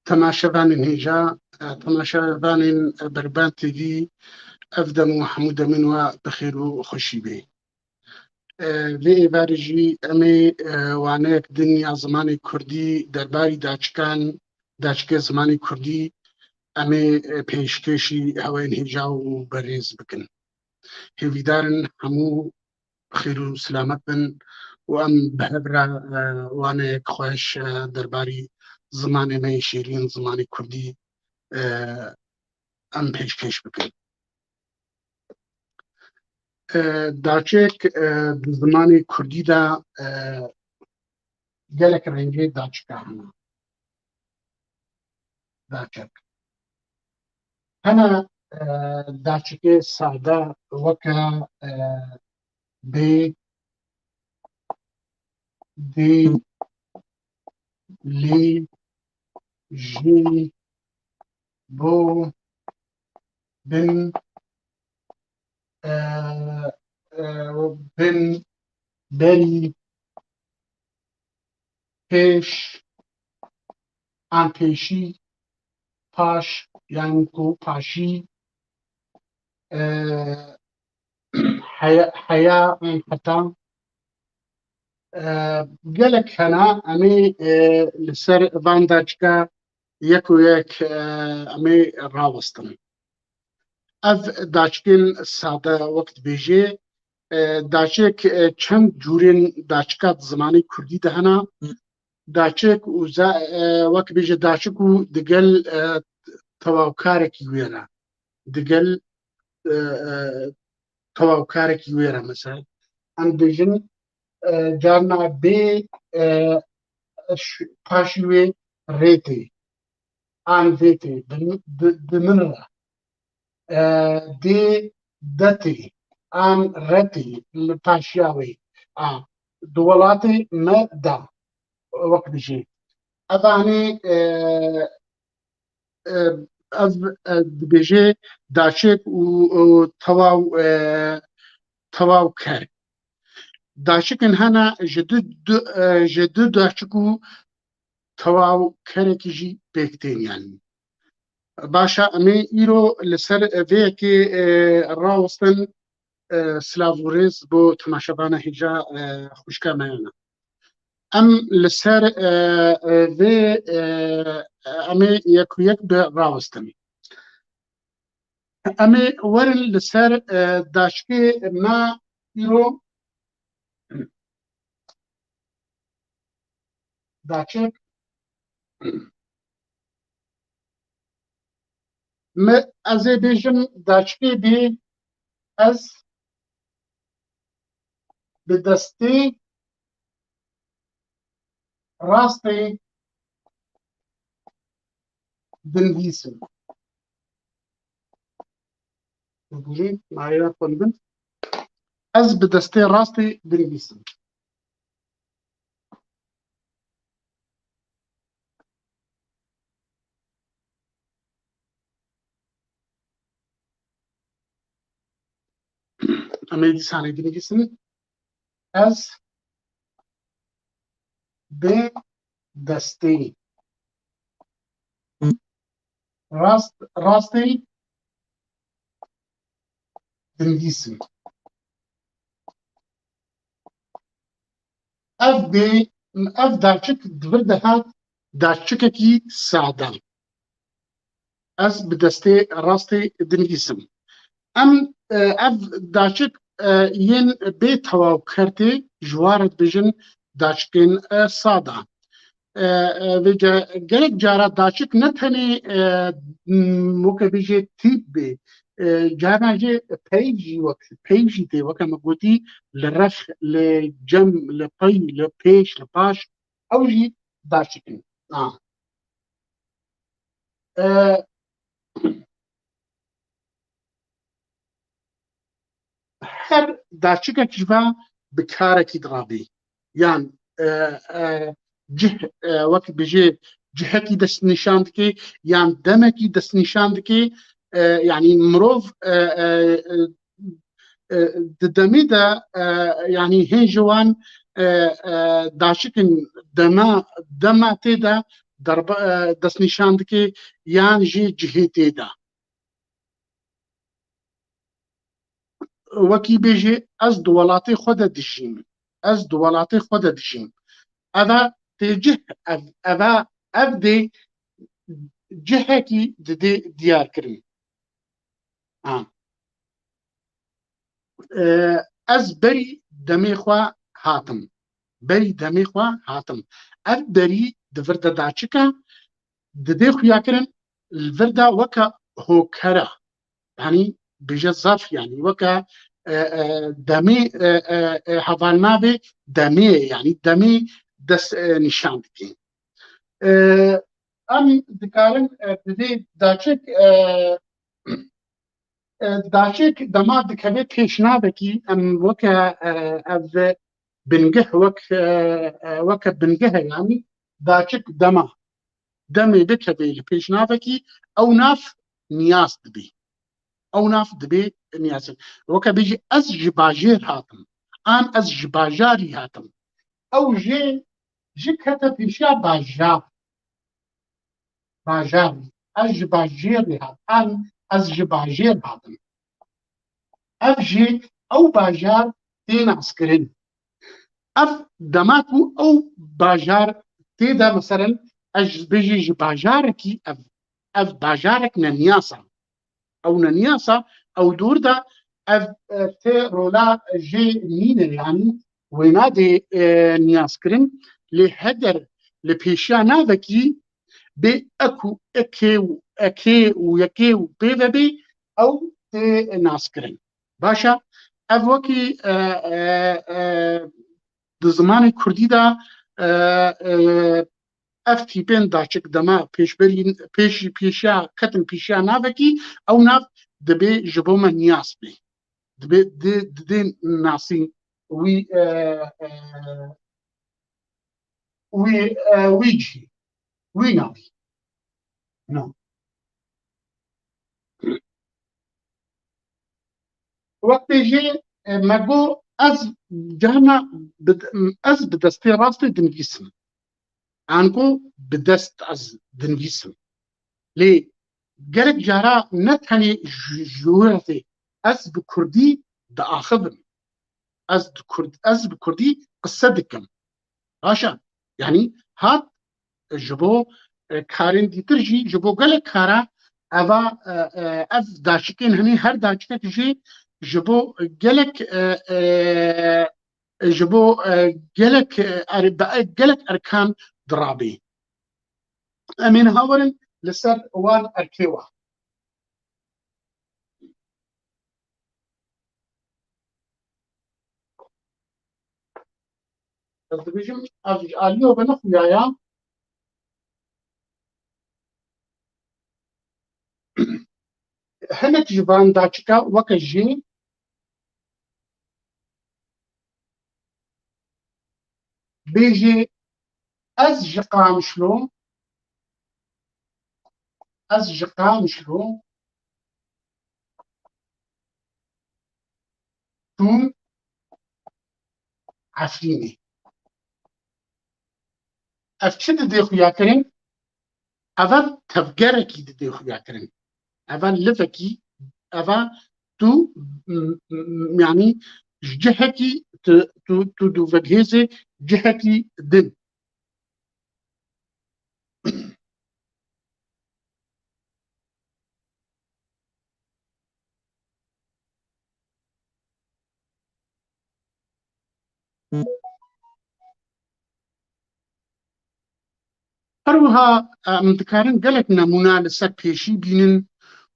تماشاوانên hêja temaşevanên Berban TV ev dem û hemû demên we bi xêr û xweşî bê. Vê êvarê jî em ê waneyek din ya zimanê Kurdî derbarî daçikê zimanê Kurdî em ê pêşkêşî hewayên hêja û berêz bikin. Hêvîdarin hemû bi xêr û silamet bin û em bi hev re waneyek xweş derbarî zimanê me yê şêrîn zimanê Kurdî em pêşkêş bikin. Daçek di zimanê Kurdî de gelek rengê daçika hene. Daçek hene daçikê sade weke bê, dê, lê, jê, bo, bin, berî, pêş, an pêşî, paş yan ku paşî, heya an heta gelek hene em ê li ser van daçika yek û yek em ê rawestin. Ev daçikên sade wek dibêje daçek çend cûrên daçika di zimanê Kurdî de hene. Daçek û wek bêje daçik û digel tewawkarekî wê re digel tewawkarekî wê re mesela em bêjin carna bê paşî wê rê tê an vê tê di min re dê de tê an re tê li paşiya wê di welatê me de wek dijî ev anî ev dibêje daçek û tewawker. Daçikên hene ji du daçik û tewawkerekî jî pêk tên yani. Baş e em ê îro li ser vê yekê rawestin silav û rêz bo temaşebana hêja xwişka me hene. Em li ser vê em ê yek û yek bi rawestin. Em ê werin li ser daçikê me îro daçek me ez ê bêjim daçikê bê ez bi destê rastê dinivîsim. Ez bi destê rastê dinivîsim. Em ê dîsanê dinivîsim ez bê destê rastê dinivîsim. Ev daçik divir de hat daçikekî sade. Ez bi destê rastê dinivîsim. Em ev daçik yên bê tewawker tê ji war re dibêjin daçikên sade. Gelek cara daçik ne tenê weke bêje tîp bê carna jê peyk jî peyk jî tê weke me gotî li rex li cem li pey li pêş li paş ew jî daçik in. Her daçikek ji ve bi karekî dirabê yan cih wek bêje cihekî dest nîşan dike yan demekî dest nîşan dike يعني مرۆڤ دەمێدا يعني هێژەوان داچکن دەما تێدا دەستنیشان دکێ یان ژێ جهێ تێدا وەکی بێژێ ئەس دووەڵاتێ خۆدە دژیم ئەس دووەڵاتێ خۆدە دژیم ئەڤە تێجه ئەڤە ئەف دێ جهێکی ددێ دیارکردن ئەس بەری دەمێخوا هاتم بەری دەمێخوا هاتم ئەف بەری دڤردە داچکە ددێ خویاکردن الڤردا وەکە هۆکەرە يعني بيجي ظرف يعني وكا دمي حفالنابي دمي يعني دمي دس نشان دكين ام دكارن بدي داچك دما دكبي پیشنابكي ام وكا اف بنجه وكا بنجه يعني داچك دمي دكبي پیشنابكي او ناف نياس دبي او ناف دبي نياسن وكا بيجي از جباجير هاتم ان از جباجاري هاتم او جي كتا بيشا باجار از جباجير هات ان از جباجير هاتم اف جي او باجار تين عسكرين اف دماتو او باجار تيدا مثلا اج بيجي جباجاركي اف باجارك نياسا او نياسا او دوردا اف تي رولا جي مين يعني وينادي نياسكرين لهدر لبيشا نافكي بي اكو اكي ويكي بي او تي ناسكرين باشا اف وكي دزماني كردي دا اف تيبين داچك دما پیشا كتن پیشا نافكي او ناف دبي جبوما نياس بي دبي ناسي ويجي ويناوي نعم وقت جي ماغو از جانا از بدستي راستي دنجسم عنكو بدست از دنجسم لي جرك جارا نتاني جورتي از بكردي دا اخذن از بكردي قصدكم باشا يعني هات جبو كارين دي ترجي جبو قالك كارا اوا اف داشكين هني هر داشكك جي جبو قالك جبو قالك اركان درابي امين هاورن لسر وان اركيوا تبيجم اليو بنخويا هنك جبان داشكا وكجي بيجي از جقام شلو تون عفريني افشد دي خويا كريم اول تفجركي دي خويا كريم اول لفكي اول تو يعني جهكي تو فجهزي جهكي دن هروها مدكارن قالك نمونا لسر بيشي بينن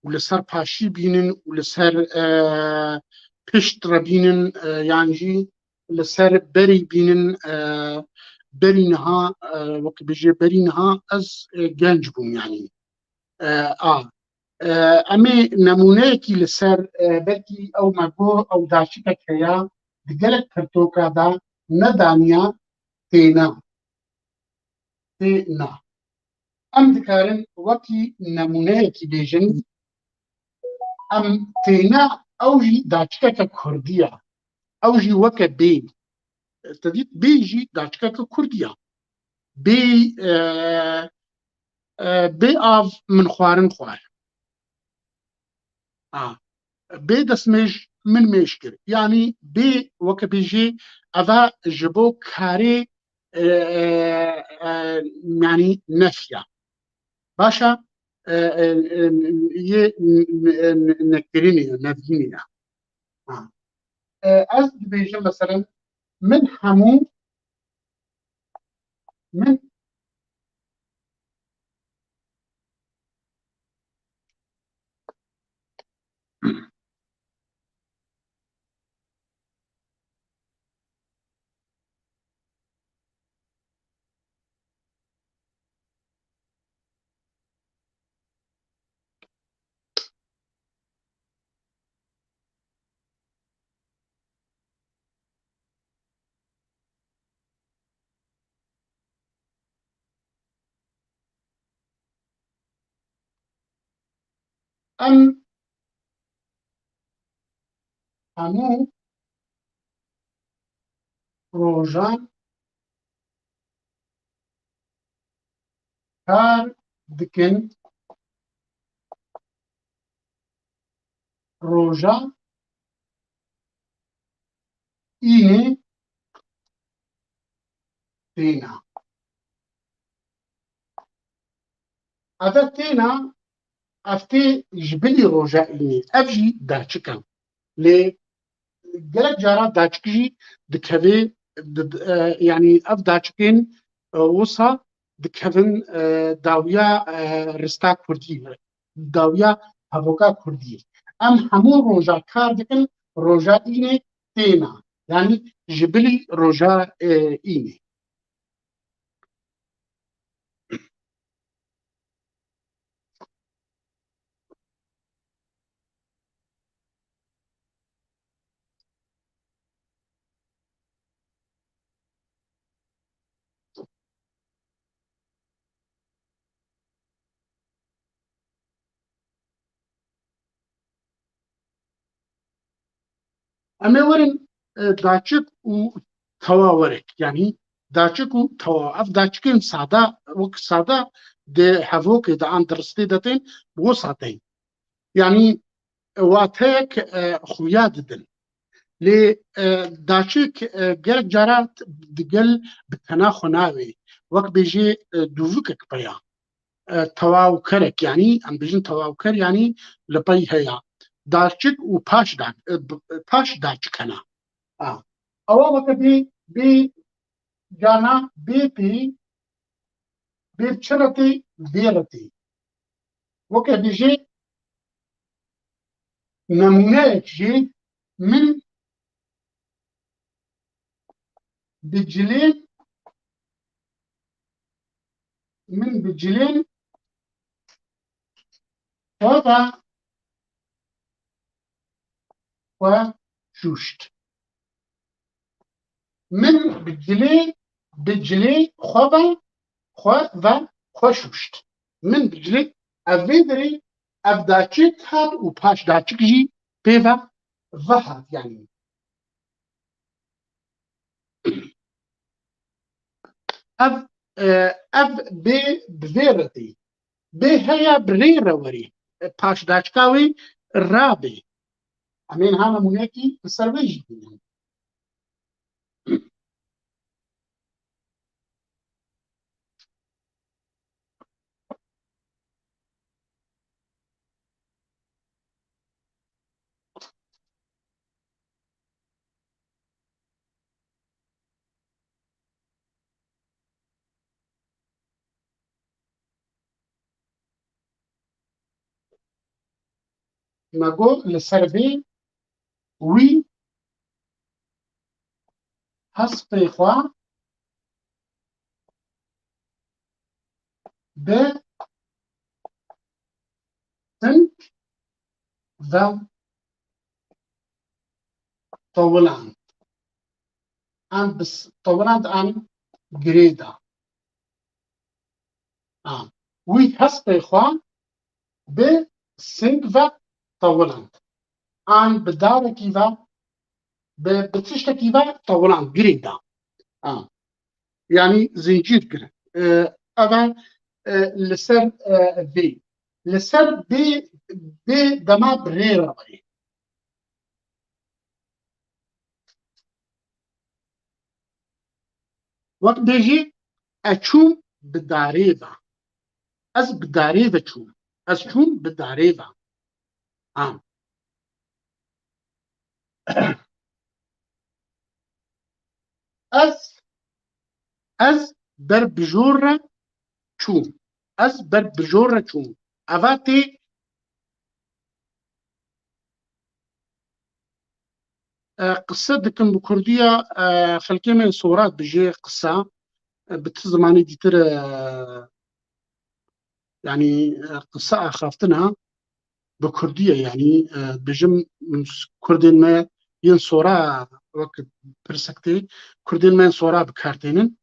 ولسر باشي بينن ولسر پشت ربينن يعني جي لسر بري بينن بري نها وقت بيجي بري نها از جنج بوم يعني امي نمونيكي لسر بلكي او ماغو او داشكك هيا دقلك كرتوكا دا ندانيا تينا ام دكارن وكي نمونيكي بيجن ام تينا اوجي داچكا كردية اوجي وكا بي تديت بيجي داچكا كردية بي بي اف من خوارن خوار بي دسمج من مشكر يعني بي وكا بيجي اذا جبو كاري يعني نفيا باشا نكرينيا نفينيا از بيجي مثلا من همو من ام همو روجان کار دکن روجا اینه تینا اذا تینا افتي جبلي روجا اینه افجي داچکم ل جلك جارا داچكي دكبي يعني اف داچكين وصا دكبن داويا رستا كردي داويا هبوكا كردي ام همو روجا كار دكن روجا اینه تینا يعني جبلي روجا اینه اما ورن داچك و تواورك يعني داچك و توا اف داچكين ساده وك ساده de هفوك دا اندرستي دتين وساتين يعني واتيك خويا ددن لي داچك جرك جارات دقل بتنا خناوي وك بيجي دوفك بيا تواو كرك يعني ام بيجن تواو كر يعني لبي هيا داچك و پاش داچكنا اول وقت بي جانا بيتي بيرشرتي بيرتي وقت بيجي نمونه جي من بجلين وضع وشوشت من بجلي خضع و خوشوشت من بجلي افيدري افداچك هاد و پاش داچك جي بيفا وهاد يعني اف اف بي بفيرتي بي هيا بريرة وري پاش داچكاوي رابي امين هانا مونيكي بسرويجي بينهم ماغو لسربي وي هسبي خوا ب سن و طولان ام بس طولان ام جريدا وي هسبي خوا ب سن و طولان آن بدارة كيفا بتشتا كيفا طولان قريدا يعني زنجير قرد أبا لسر في لسر بي دما بريرا بي وقت بيجي أشوم بداريفا أز بداريفا شوم أز شوم بداريفا أز بر بجورة شوم أز بر بجورة شوم أفاتي قصة دكم بكردية خلقي من صورات بجي قصة بتزماني ديتر يعني قصة أخافتنا بكردية يعني بجم من كردين ما ين صورة وقت برسكتي كردين ما ين صورة بكارتينن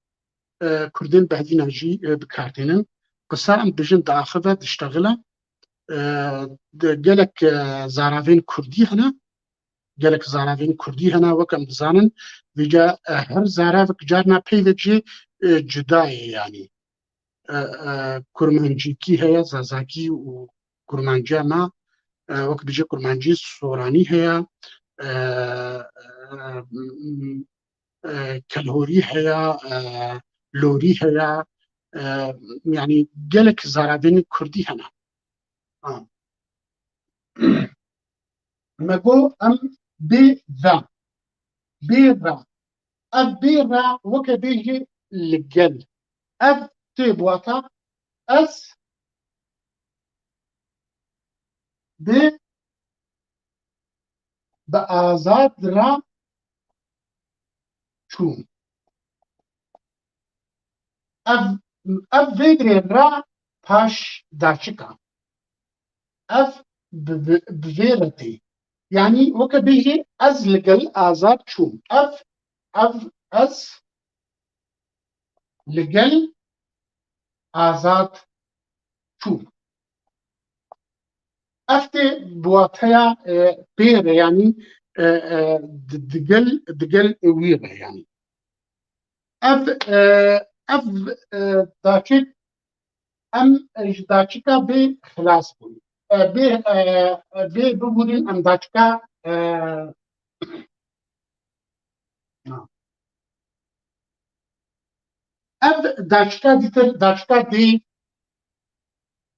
كردين بعدين أجي بكارتينن قصة أم بجن داخذة تشتغلها قالك زارافين كردي هنا قالك زارافين كردي هنا وكم بزانن بيجا هر زارافك جارنا بيفجي جداي يعني كرمانجيكي هي زازاكي وكرمانجا ما وقت بيجي كرمانجي سوراني هي كالهوري هي لوري هي يعني قالك زارافين كردي هنا مگو ام بی ذا اف بی ذا وکه بیجی لگل اف تیبواتا اس بی با آزاد را چون اف ویدری را پاش داچکا اف بفيرتي يعني وكا بيجي از لقل آزاد چون اف از لقل آزاد چون افتي بواتها بير يعني دقل ويرة يعني اف اف داچك ام داچكا بي خلاص بوي بي ببودين ام داچكا اف داچكا ديتر داچكا دي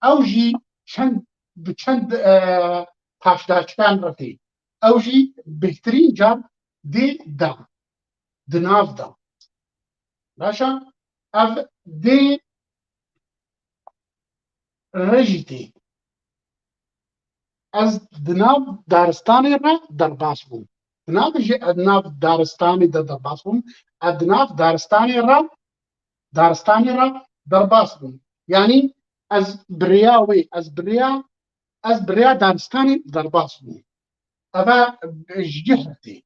اوجي چند بچند پاش داچكان رتي اوجي بهترين جاب دي دا دناف دا باشا اف دي رجتي از دناف دارستاني را درباس بوم دناف جي ادناف دارستاني دا درباس بوم ادناف دارستاني را درباس بوم يعني از برياوي از بريا دارستاني درباس بوم ابا جهتي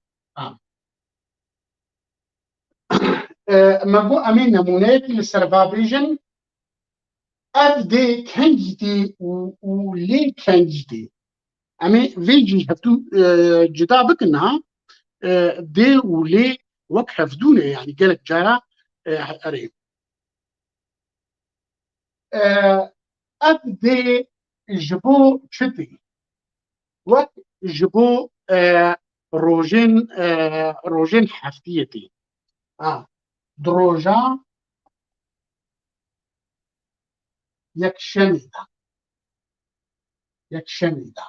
مقو امين نمونيك للسرفابيجن اف دي كنجتي ولي كنجتي امي فيجي هفتو جدا بكنا دي ولي وك هفدونه يعني قالك جارا اري اف دي جبو شتي وك جبو روجين حفتيتي دروجا يكشميدا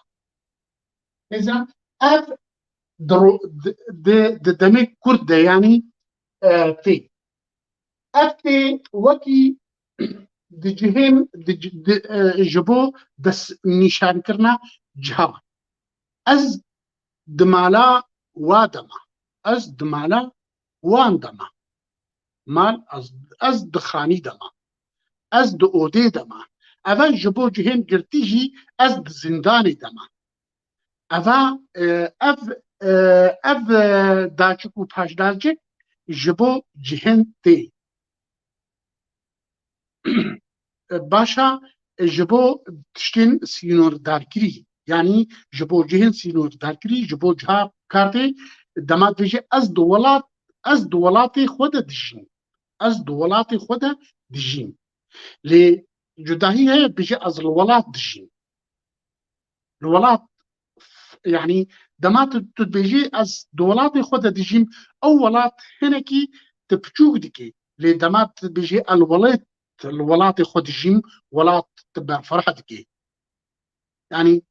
اذا اف دمك كردة يعني تي افتي وكي دجهين جبو بس نشان كرنا جها از دمالا وادما از دمالا واندما مال از دخاني دما از دودي دما اول جبو جهين قرتيجي از زنداني دما اوا اف داچک و پاشدالچک جبو جهن تی باشا جبو تشتین سینور دارگیری يعني جبو جهن سينو داركري جبو جها كارتي دمات بيجي از دولاتي خود دجين از دولاتي خود دجين لي جداهي هي بيجي از الولات دجين الولات يعني دمات تبيجي از دولاتي خود دجين او ولات هنكي تبچوك دكي لي دمات بيجي الولات خود دجين ولات تبع فرحة دكي يعني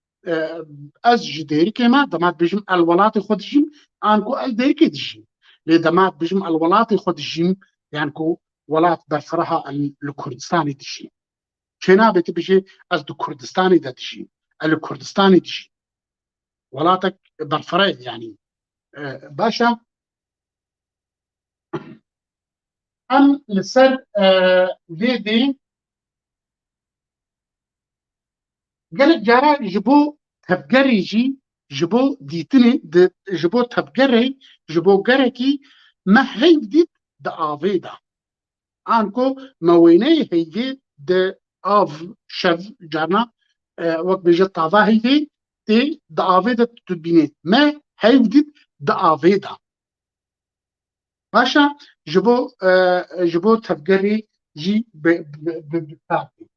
از جديري كما دمات بيجم الولات خود دجين انكو الديري دجين لي دمات بيجم الولات خود دجين يعني كو ولات برفرها الكردستاني دجين چنا بيت بيجي از دو كردستاني دا دجين الكردستاني دجين ولاتك برفره يعني باشا ام لسر فيدي قالك جارا جبو تبقري جي جبو ديتني جبو تبقري جبو قركي ما هي بديت دا آفيدا آنكو مويني هيدي دا آف شف جارنا وقت بيجي طافا هيدي تي دا آفيدا تبيني ما هي بديت دا آفيدا باشا جبو تبقري جي بتاعتي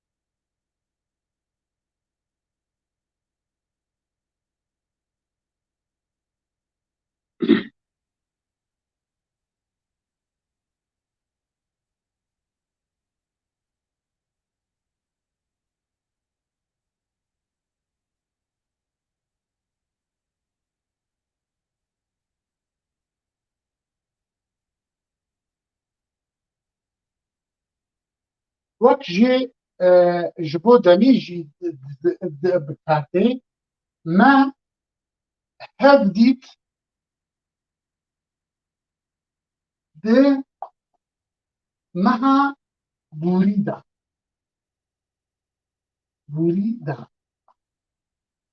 وقت جي جبو دمي جي بتاعتي ما هبديت ده مها بوريدا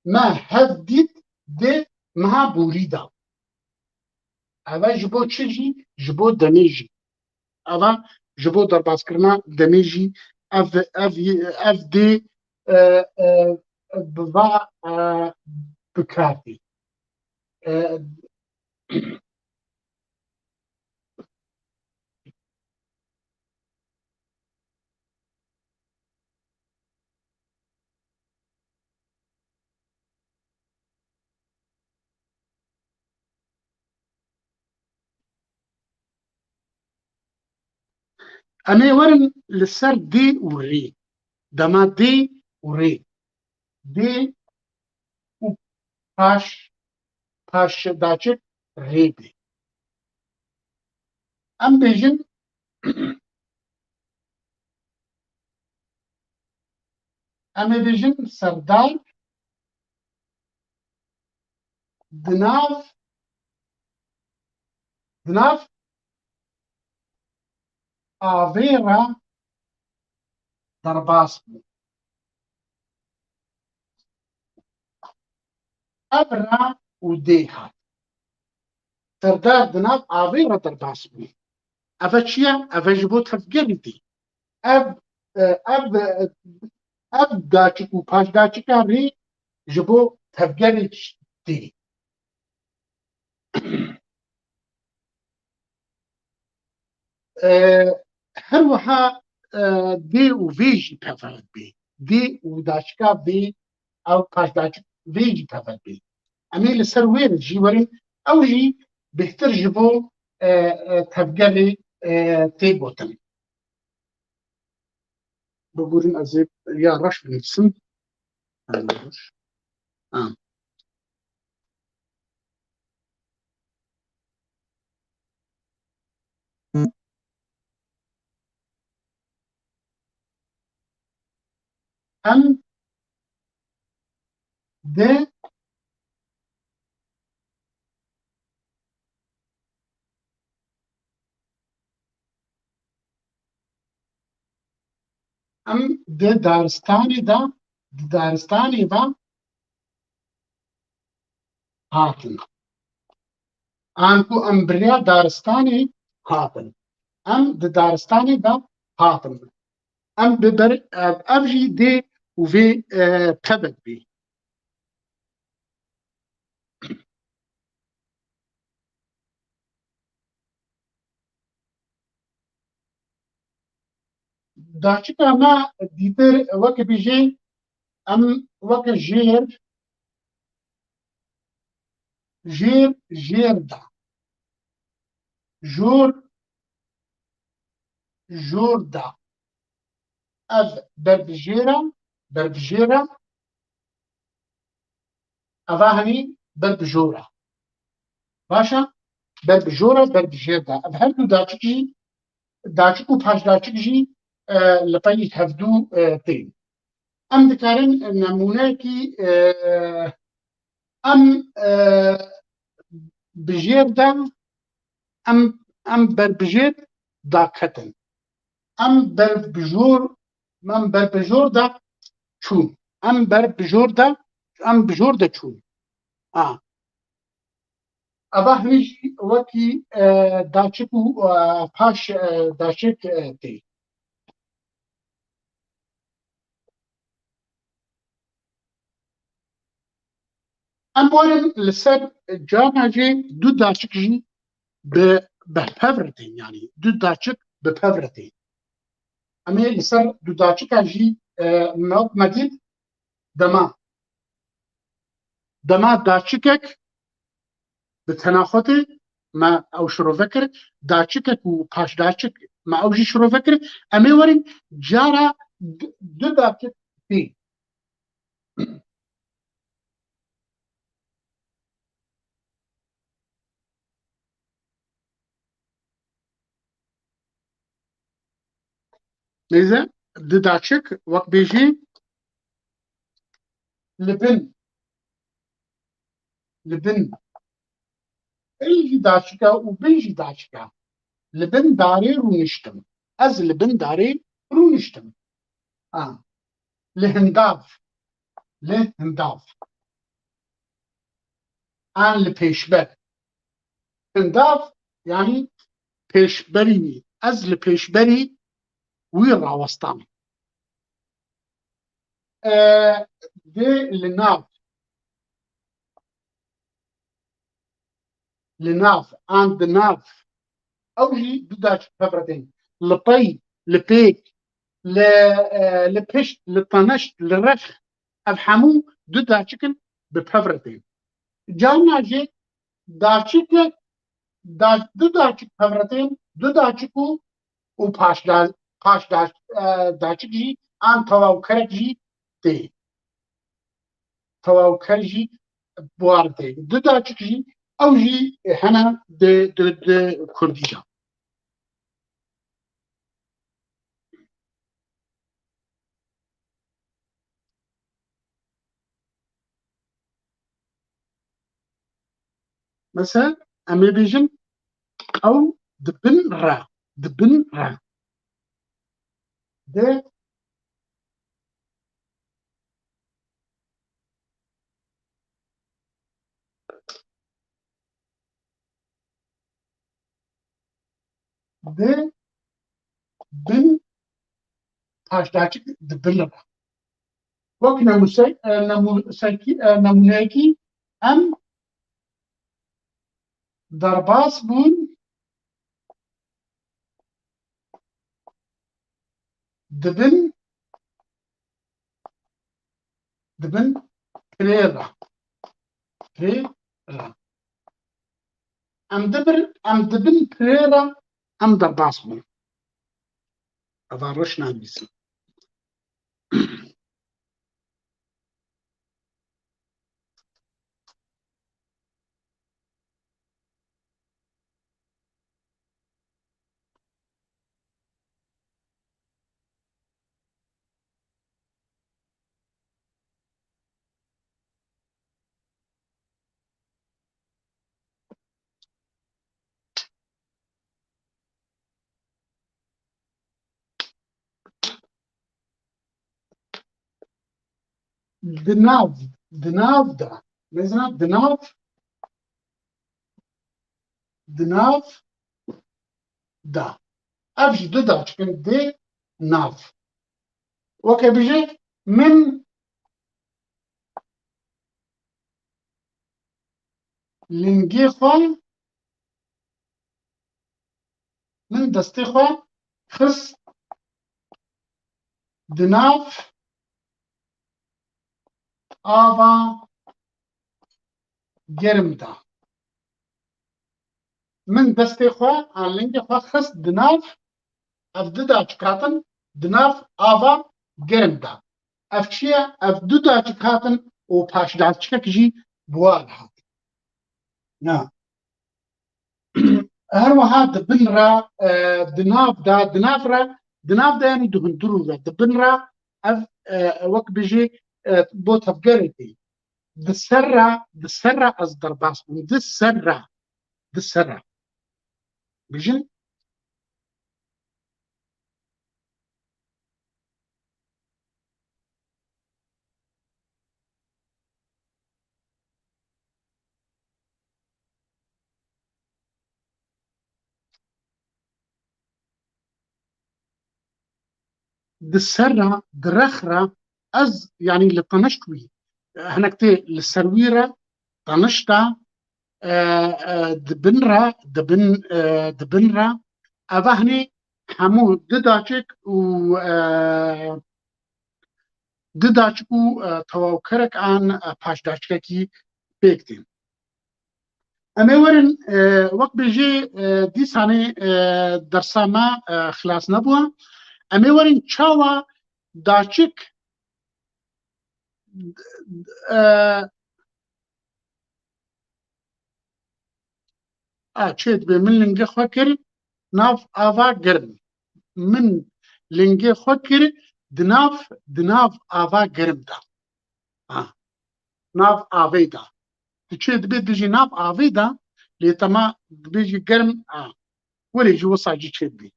ما هبديت ده مها بوريدا اوا جبو چجي جبو دميجي اوا جبو درباس کرنا دميجي اف دي بضاع بكاتي انا ورن لسر دي وري دما دي وري دي و پاش داچك ريبي ام بيجن ام بيجن سردار دناف آفيرا درباس ابرا وديها سردار دناف آفيرا درباس افا چيا افا جبوت تفقرتي اب اب اب داچك و پاش داچكا ري جبو تفقرتي هر وها دي و فيجي بفرد بي دي و داچكا بي او پاش داچك فيجي بفرد بي امي لسر وين جي ورين او جي بهتر جبو تفقري تي بوتن بقولين ازيب يا رش بنفسن ام ده ام ده دارستاني دا هاتن انكو امبريا دارستاني هاتن ام ده دارستاني دا هاتن ام ببر ابجي دي وفي تبت بي داچکا ما دیتر وەک بژێ ئەم وەکە ژێردا ژۆردا ئەv berbijêra eva henî berbijora baş e berbijora berbijêrda ev her du daçik jî daçik û paşdaçik jî li peyî hevdû tên em dikarin nemuneyekî em bijêrda em berbijêr daketin em berbijor da çûn em bijor da çûn eva hinî jî wekî daçik û paş daçik tê em warin li ser cama jê du daçik jî bi pev re tên yanî du daçik bi pev re tên em ê li ser du daçika jî me dît dema daçikek bi tenaxetê me ew şirove kir daçikek û paşdaçik me ew jî şirove kir em ê werin cara du daçik tê neyse du daçik wek bêjî li bin ê jî daçika û bin jî daçika li bin darê rûniştim ez li bin darê rûniştim li hindav an li pêşber hindav yanî pêşberî wî ez li pêşberî wî rawestam dê li nav an di nav ew jî du daçik pev re tên li pey li pêk li pişt li teneşt li rex ev hemû du daçikin bi pev re tên carna jê daçikek du daçik pev re tên du daçik û paşdaçik jî an tewawkerek jî tê tewawker jî buwar tê du daçik jî ew jî hene di Kurdî de mesela em ê bêjin ew dibin re de bin paşdaçik dibin re wek nemuneyekî em derbas bûn dibin pirê re em dibin pirê re em derbas bûn eva reş nanivîsim di nav de mesela di nav da ev jî du daçikin dê nav weke bijî min lingê xwe min destê xwe xist di nav ava germ da. Min destê xwe an lingê xwe xist di nav ev du daçik hatin di nav ava germ da. Ev çi ye? Ev du daçik hatin û paşdaçikek jî bi wan hat. Na. Her wiha di bin re di nav da di nav re di nav de yanî di hundirû re di bin re ev wek bijî bo tevgerê tê. Di ser re ez derbas bûm. Di ser re. Bijin di ser re di rex re ez yanî li tanişt wî hinek tê li ser wî re tanişta di bin re eva hinê hemû di daçik û di daçik û tewawkerek an paşdaçikekî pêk tîn. Em ê werin wek bêjê dîsanê dersa me xilas nebûye. Em ê werin çawa daçik çê dibe min lingê xwe kir nav ava germ. Min lingê xwe kir di nav ava germ da. Nav avê da. Tu çê dibê dijî nav avê da lê tema dibêjî germ welê jî wisa cî çê dibê.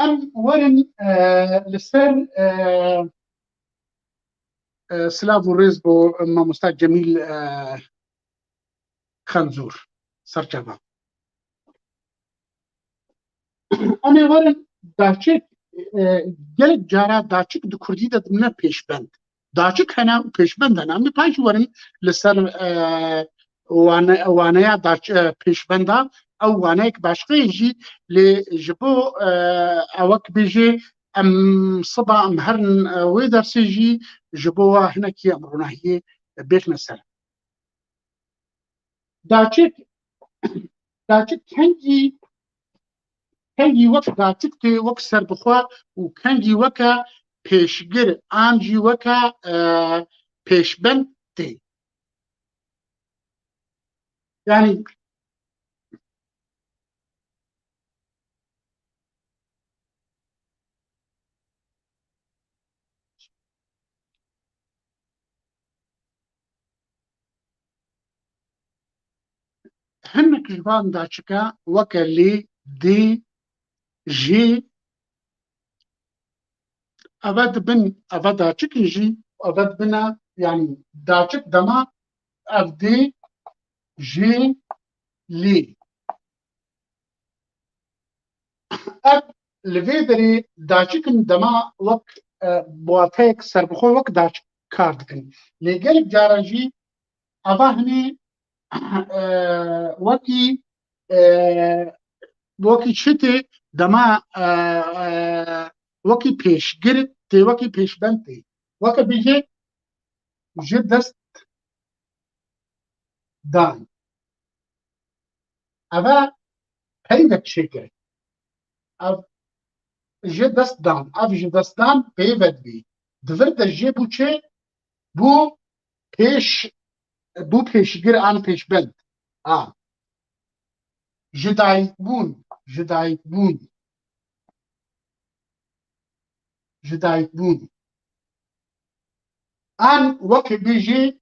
Em werin li ser silav û rêz bo mamosta Cemîl Xenzûr serçava. Em ê werin daçik gelek cara daçik di Kurdî de dimne pêşbend. Daçik hene û pêşbend hene. Em ê paş werin li ser waneya pêşbenda ew waneyek başqeyê jî lê ji bo ewek bêjê em siba em herin wê dersê jî ji bo wa hinekî em ronahiyê bêxne ser. Daçik kengî wek daçik tê wek serbixwe û kengî weke pêşgir an jî weke pêşbend tê. Yani hinek ji van daçika weke lê, dê, jê eve dibin eve daçikin jî eve dibine yani daçik dema ev dê, jê, lê. Ev li vê derê daçikin dema wek wateyek serbixwe wek daçik kar dikin. Lê gelek caran jî eva hinê wekî çi tê dema wekî pêşgir tê wekî pêşbend tê. Weke bêje ji dest dan. Eve peyvek çêkir. Ev ji dest dan. Ev ji destdan peyve dibî. Divir de jê bû çê bû pêşgir an pêşbend. Ji dayîkbûn. An weke bêjê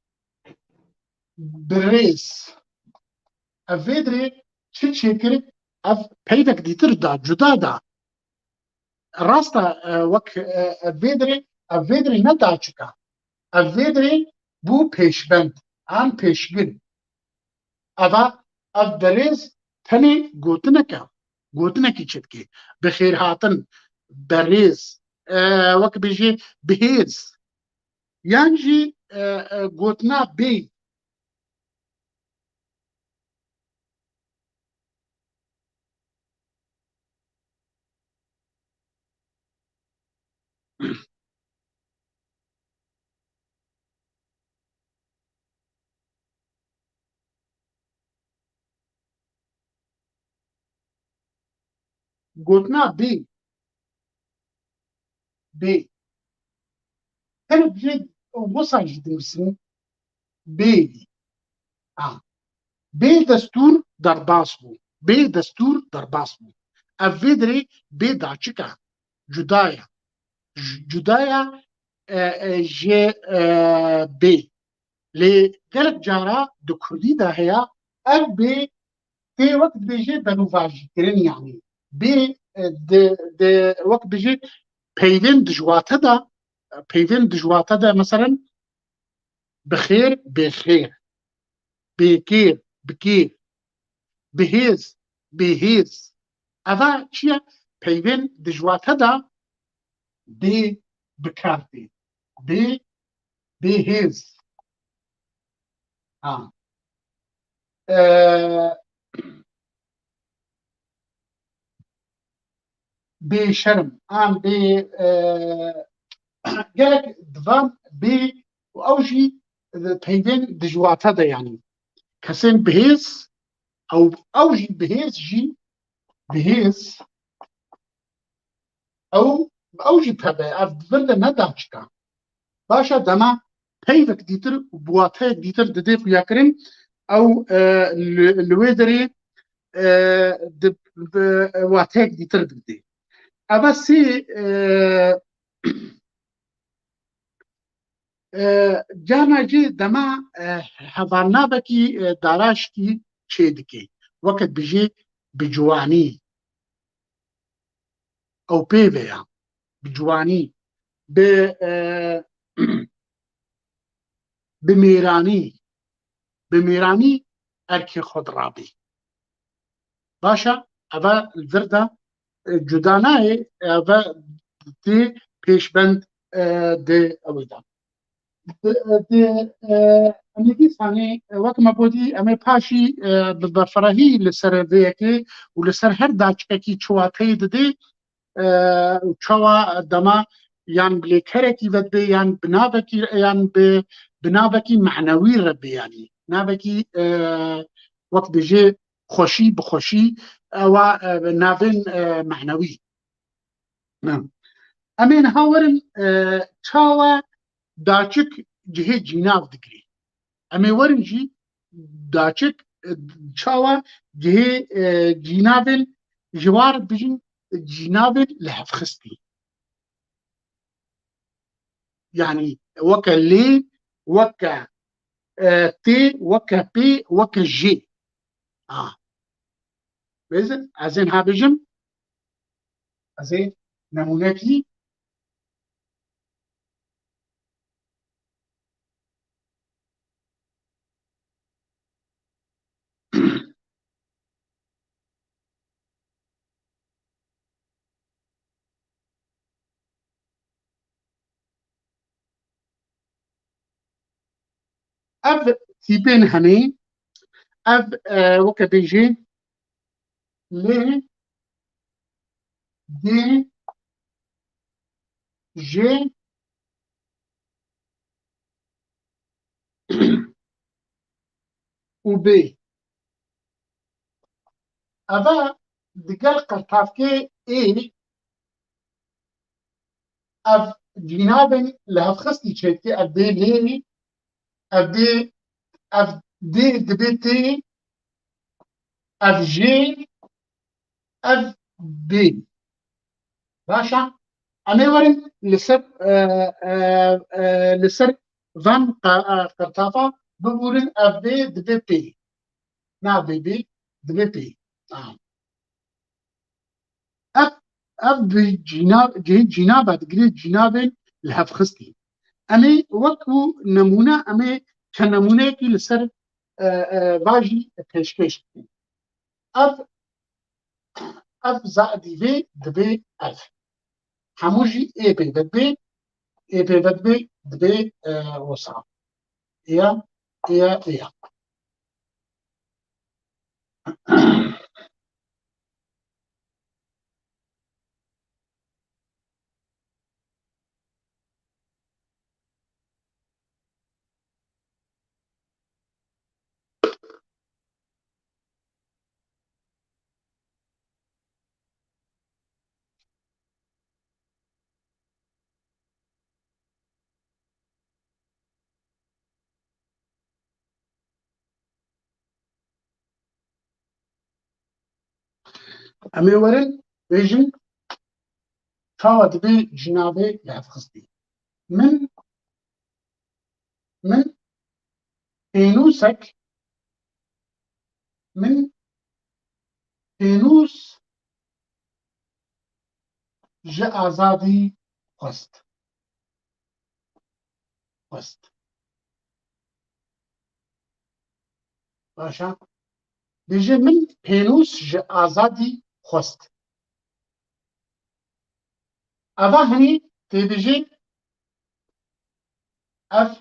bi rêz. Ev vê derê çi çêkir ev peyvek dîtir da cuda da. Rasta wek ev vê derê ne daçik e. Ev vê derê bû pêşbend an pêşgir. Ev bi rêz tenê gotinekî çi dike. Bi xêrhatin, bi rêz, wek bêjê bihêz yan jî gotina bêy. گوتنا بی هر بجي وصل جدرسين بي بي دستور در باس بو بي دستور در باس بو افيدري بي داچكا جدايا جدايا جي بي لي قلق جارا دو كردي دا هيا اف بي تي وقت بيجي دنوفاجي كرين يعني بي د وقت بيجي بيفين دجواتا دا بيفين دجواتا دا مثلا بخير بخير بكير بكير بهيز بهيز اذا چیه پەیوێن دژواتەدا بێ بکارتێ بێ هێز بێ شەرم ئان بێ gelek divan bê û ew jî peyvên dijwate de yanî kesên bihêz ew jî bihêz jî bihêz ew jî peve ev vir de nedaçika başa dema peyvek dîtir û biwateyek dîtir didê xuyakirin ew li wê derê di wateyek dîtir didê ev sê carna cî dema hevalnavekî daraştî çê dike weket bijê bi ciwanî ew pêve ya bi ciwanî bi mêranî erkê xwe dirabî başa ev li vir de cuda nayê ev tê pêşbend de ewê de emê dîsanê wek me godî em ê paşî bi vefirehî li ser vêyekê û li ser her daçikekî ciwateyê didê çawa dema yan bi lêkerekî vedibê yan bi navekî yan bi navekî mehnewî re bê yanî navekî wek dijê xweşî bi xweşî ewa navên mehnewî em ê niha werin çawa daçik cihê cînav digirê em ê werin jî daçik çawa cihê cînavên ji war bijîn cînavên li hevxistî yanî weke lê weke tê weke pê weke jê bêzin ez ê niha bijim ez ê nemunekî ev tîpên hene ev weke bêjê lê dê jê û bê eva digel qirtavkê ê ev cînavên li hevxistî çêdike ev bê lê ev bê ev dê dibe tê ev jê ev bê başa em ê werin li ser van qirtava bibûrin ev bê dibe pê navê bê dibe pê ev bi cînava digirê cînavên li hevxistî em ê wekû nemûne em ê çenemûneyekî li ser vajî pêşkêş bikin ev zaidî vê dibe ev hemû jî ê pêved bê ê pêved bê dibe wisa êya êya êya ئەمێ وەرن بێژن چاوە دەبێ ژناوێ لە هەفخستی من پێنووسێک من پێنووس ji azadî xwest başa bêje min pênûs ji azadî xwest eva hinî têbêje ev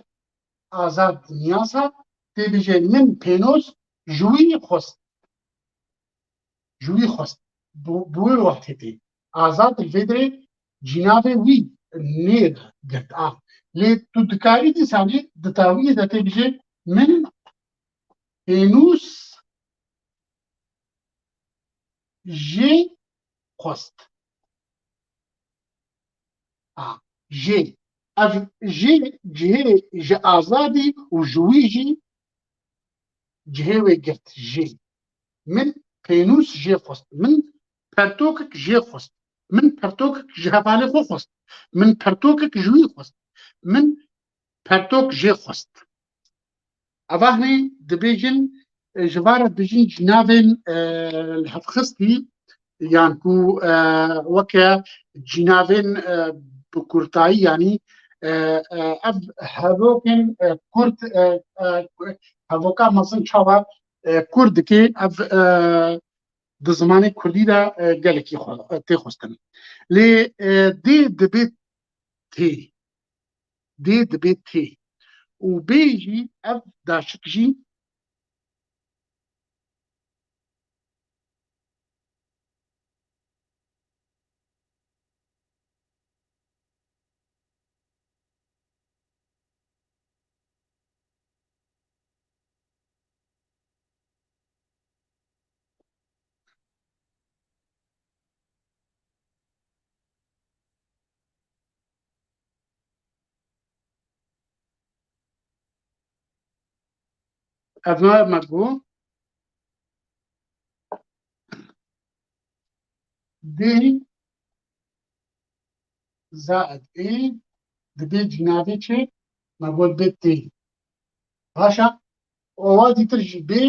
azad niyasa têbêje min pênûs ji wî xwest bi wê wextê tê azad li vê derê cînavê wî nêr girt a lê tu dikarî dîsanî di tawiyê de têbêje min pênûs jê xwest jê ev jê cihê ji azadî û ji wî jî cihê wê girt jê min pênûs jê xwest min pertokek jê xwest min pertokek ji hevalê xwe xwest min pertokek ji wî xwest min pertok jê xwest eva hinî dibêjin ji van re dibêjin cînavên li hevxistî yan ku weke cînavên bi kurtayî yanî ev hevokên Kurd hevoka mezin çawa Kurd dike ev di zimanê Kurdî de gelekî tê xwestin lê dê dibe tê û bê jî ev daşik jî ev me got dê zaid ê dibê cînavê çê me got bê tê başa ova dîtir jî bê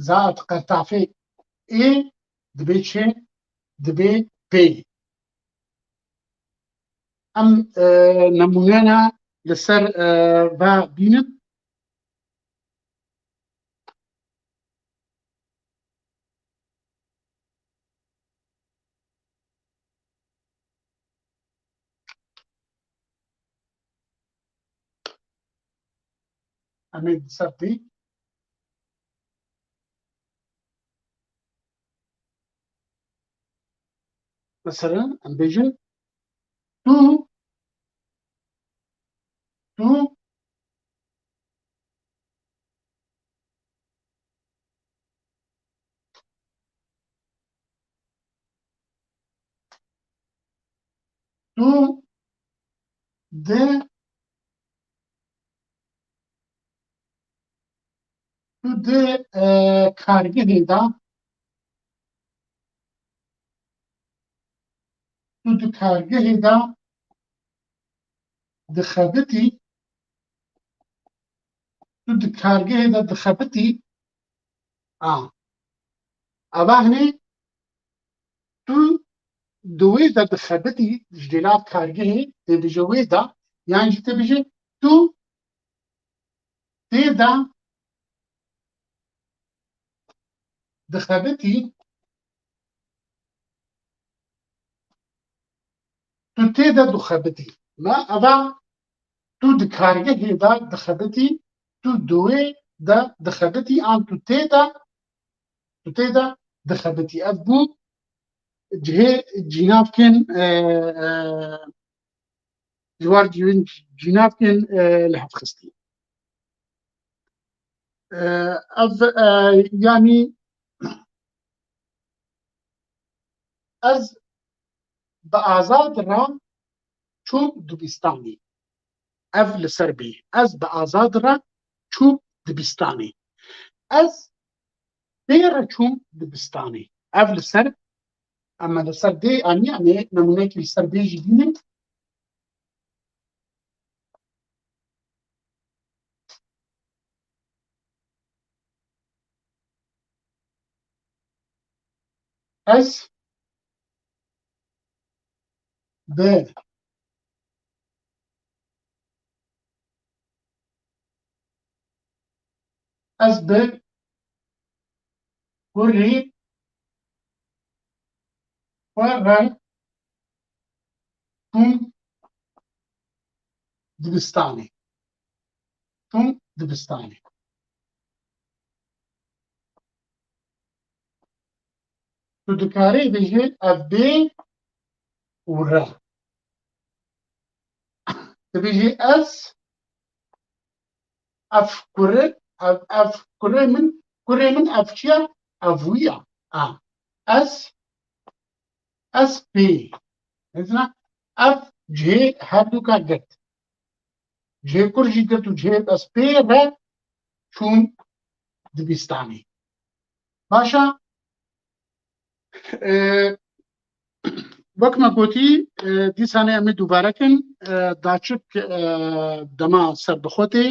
zaid qertafê ê dibê çê dibê pê em nemûnena li ser ve bînin em ê li ser vê mesela em bêjin tu dê kargehê da tu di kargehê da dixebitî tu di kargehê de dixebitî eva hinê tu di wê de dixebitî ji dêlav kargehê têbêje wê da yan jî têbêje tu tê de dixebitî tu tê de dixebitî me eva tu di kargehê de dixebitî tu di wê de dixebitî an tu tê de dixebitî ev bû cihê cînavkên ji war cînavkên li hevxistî ev yanî ez bi azad re çûm dibistanê ev li ser bê ez bi azad re çûm dibistanê ez بيرا چون دبستاني اف لسر اما لسر دي اني امي نمونيك لسر بيجي دينك اس ب اس ب كوري ورا چون دبستاني چون دبستاني تو دكاري بيجي اف بي ورا تبيجي اس اف كوري اف كوري من افشيا افويا اس اس بي هنا اف جي هادو کا گت جي كورجي گتو جي اس بي را چون دبستاني باشا وەک me gotî dîsanê em ê dubare kin daçik dema serbixwetê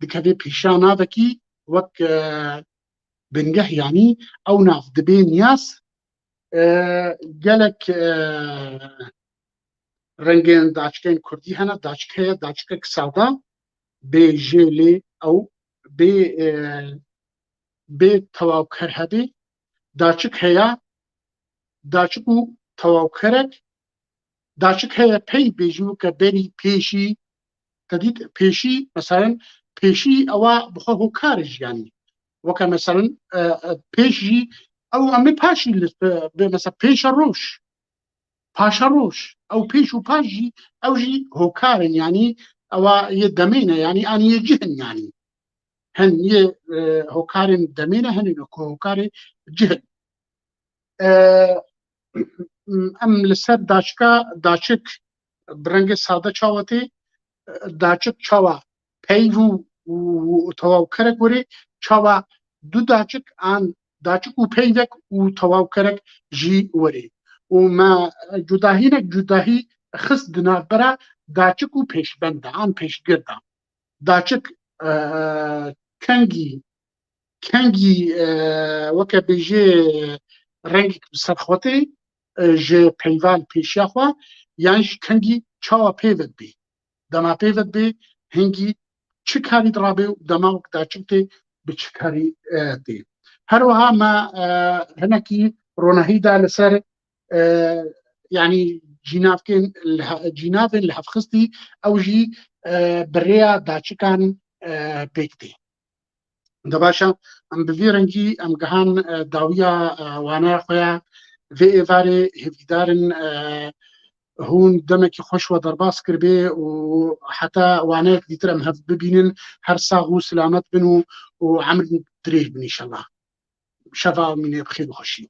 dikeve pêşiya navekî wek bingeh yanî ew nav dibe niyaz gelek rengên daçikên Kurdî hene daçik heye daçikek sada bê jê lê ew bê tewawker hebe daçik heya daçik û tewawkerek daçik heye pey bêjî weke berî pêşî tedît pêşî mesela pêşî ewa bixwe hokar e jiyanî weke mesela pêş jî ew em ê paşî mesela pêşa roj paşa roj ew pêş û paş jî ew jî hokar in yanî ewa yê demê ne yanî an yê cih in yanî hin yê hokarên demê ne hinê ku hokarê cih in em li ser daçika daçik bi rengê sade çawa tê daçik çawa peyv û tewawkerek werê çawa du daçik an daçik û peyvek û tewawkerek jî werê û me cudahînek cudahî xist di navbera daçik û pêşbend de an pêşgir de daçik kengî weke bêjê rengek bi ser xwe tê ji peyvan pêşiya xwe yan jî kengî çawa pêvek bê dema pêvek bê hingî çi karî dirabe û dema wek daçik tê bi çi karî tê her wiha me hinekî ronahî da li ser yanî cînavên li hevxistî ew jî bi rêya daçikan pêk tê de başa em bi vê rengî em gihan dawiya waneya xwe ya vê êvarê hêvîdarin hûn demekî xweş we derbas kiribê û heta waneyek dîtir em hev bibînin her sax û silamet bin û emirên dirêj bin înşellah şeva mînê bi xêr û xweşî